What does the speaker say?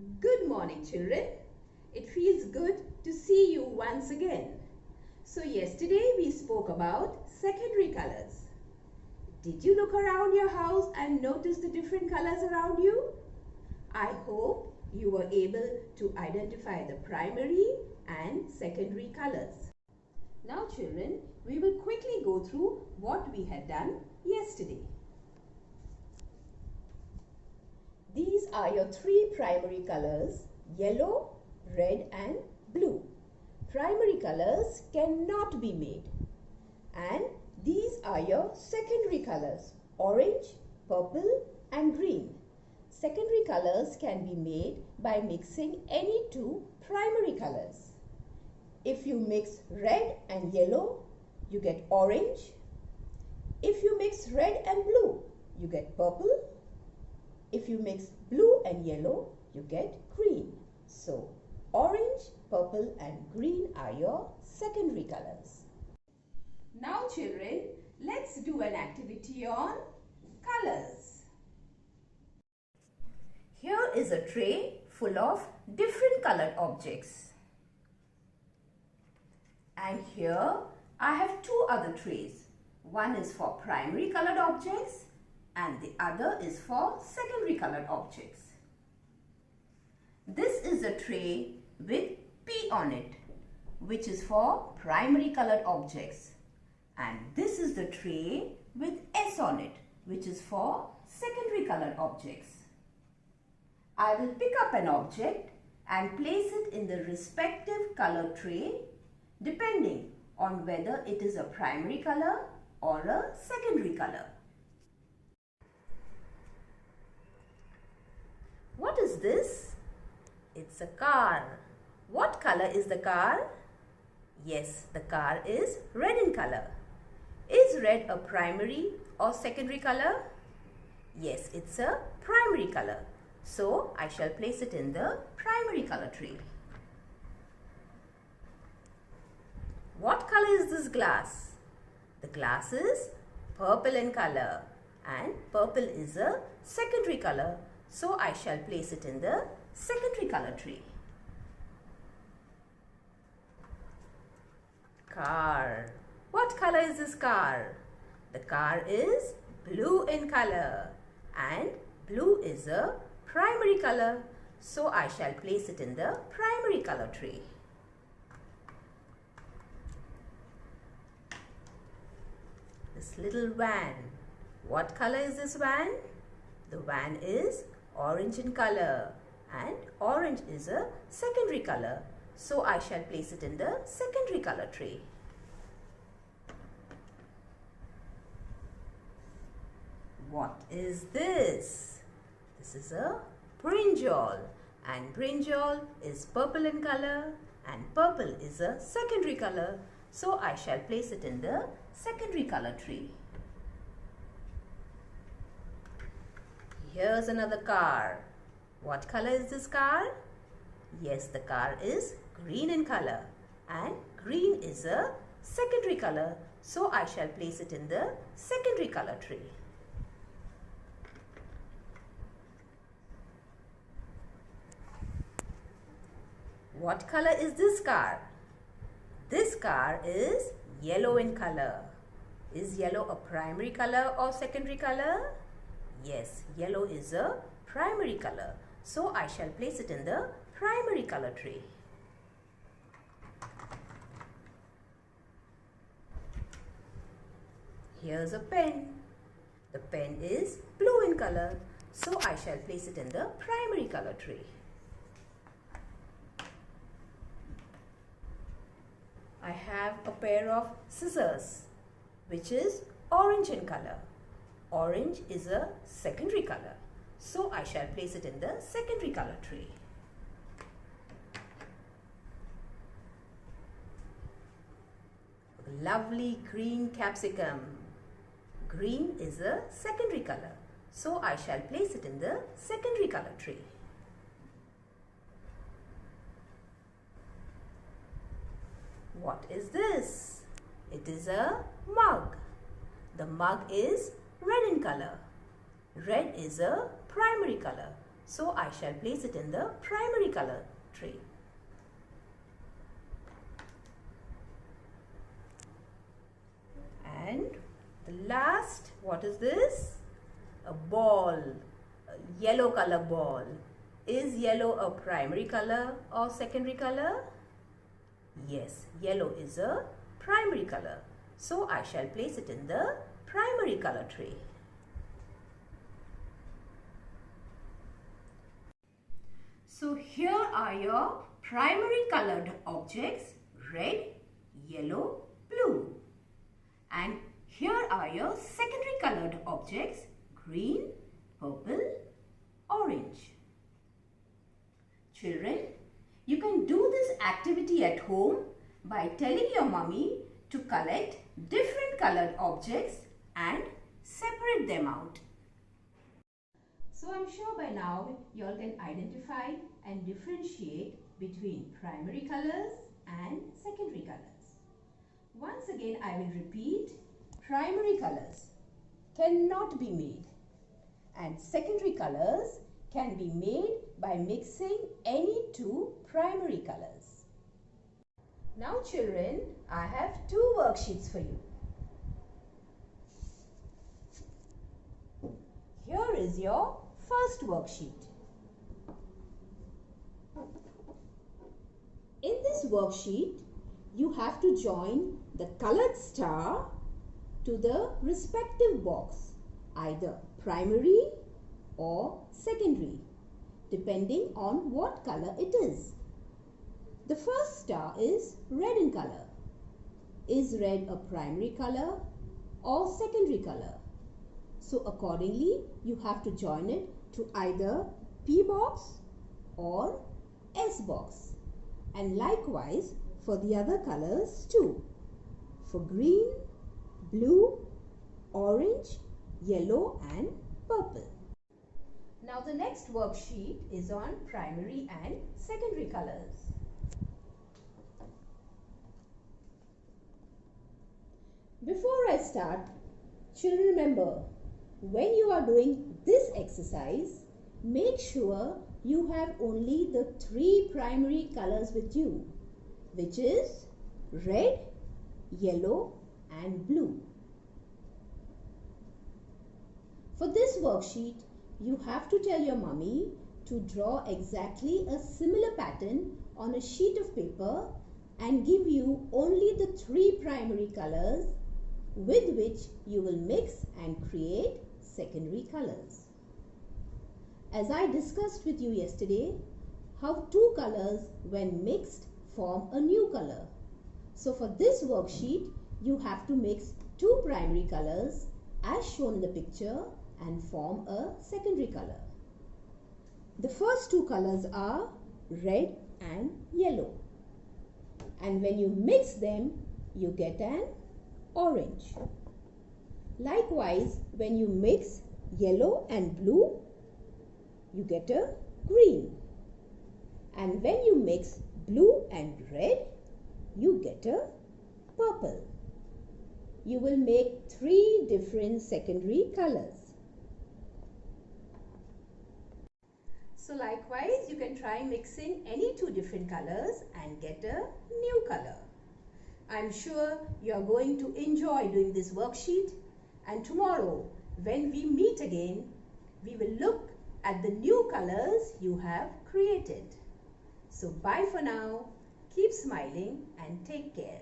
Good morning, children. It feels good to see you once again. So yesterday we spoke about secondary colors. Did you look around your house and notice the different colors around you? I hope you were able to identify the primary and secondary colors. Now children, we will quickly go through what we had done yesterday. These are your three primary colors, yellow, red and blue. Primary colors cannot be made. And these are your secondary colors, orange, purple and green. Secondary colors can be made by mixing any two primary colors. If you mix red and yellow, you get orange. If you mix red and blue, you get purple. If you mix blue and yellow, you get green. So, orange, purple and green are your secondary colors. Now children, let's do an activity on colors. Here is a tray full of different colored objects. And here I have two other trays. One is for primary colored objects and the other is for secondary colored objects. This is a tray with P on it, which is for primary colored objects. And this is the tray with S on it, which is for secondary colored objects. I will pick up an object and place it in the respective color tray depending on whether it is a primary color or a secondary color. What is this? It's a car. What color is the car? Yes, the car is red in color. Is red a primary or secondary color? Yes, it's a primary color. So, I shall place it in the primary color tray. What color is this glass? The glass is purple in color and purple is a secondary color. So, I shall place it in the secondary color tray. Car. What color is this car? The car is blue in color and blue is a primary color. So, I shall place it in the primary color tray. This little van. What color is this van? The van is orange in color and orange is a secondary color. So, I shall place it in the secondary color tray. What is this? This is a brinjal and brinjal is purple in color and purple is a secondary color. So, I shall place it in the secondary color tray. Here's another car. What color is this car? Yes, the car is green in color and green is a secondary color. So, I shall place it in the secondary color tray. What color is this car? This car is yellow in color. Is yellow a primary color or secondary color? Yes, yellow is a primary color. So, I shall place it in the primary color tray. Here's a pen. The pen is blue in color. So, I shall place it in the primary color tray. I have a pair of scissors, which is orange in color. Orange is a secondary color. So, I shall place it in the secondary color tray. Lovely green capsicum. Green is a secondary color. So, I shall place it in the secondary color tray. What is this? It is a mug. The mug is red in color. Red is a primary color. So I shall place it in the primary color tray. And the last, what is this? A ball, a yellow color ball. Is yellow a primary color or secondary color? Yes, yellow is a primary color. So I shall place it in the primary color tray. So here are your primary colored objects, red, yellow, blue. And here are your secondary colored objects, green, purple, orange. Children, you can do this activity at home by telling your mummy to collect different colored objects and separate them out. So I'm sure by now you all can identify and differentiate between primary colors and secondary colors. Once again I will repeat, primary colors cannot be made and secondary colors can be made by mixing any two primary colors. Now children, I have two worksheets for you. Here is your first worksheet. In this worksheet, you have to join the colored star to the respective box, either primary or secondary, depending on what color it is. The first star is red in color. Is red a primary color or secondary color? So accordingly, you have to join it to either P box or S box. And likewise for the other colors too. For green, blue, orange, yellow and purple. Now the next worksheet is on primary and secondary colors. Before I start, children, remember, when you are doing this exercise, make sure you have only the three primary colors with you, which is red, yellow and blue. For this worksheet, you have to tell your mummy to draw exactly a similar pattern on a sheet of paper and give you only the three primary colors with which you will mix and create secondary colors. As I discussed with you yesterday, how two colors when mixed form a new color. So for this worksheet, you have to mix two primary colors as shown in the picture and form a secondary color. The first two colors are red and yellow. And when you mix them, you get an orange. Likewise, when you mix yellow and blue, you get a green. And when you mix blue and red, you get a purple. You will make three different secondary colors. So likewise, you can try mixing any two different colors and get a new color. I'm sure you are going to enjoy doing this worksheet, and tomorrow when we meet again, we will look at the new colors you have created. So bye for now, keep smiling and take care.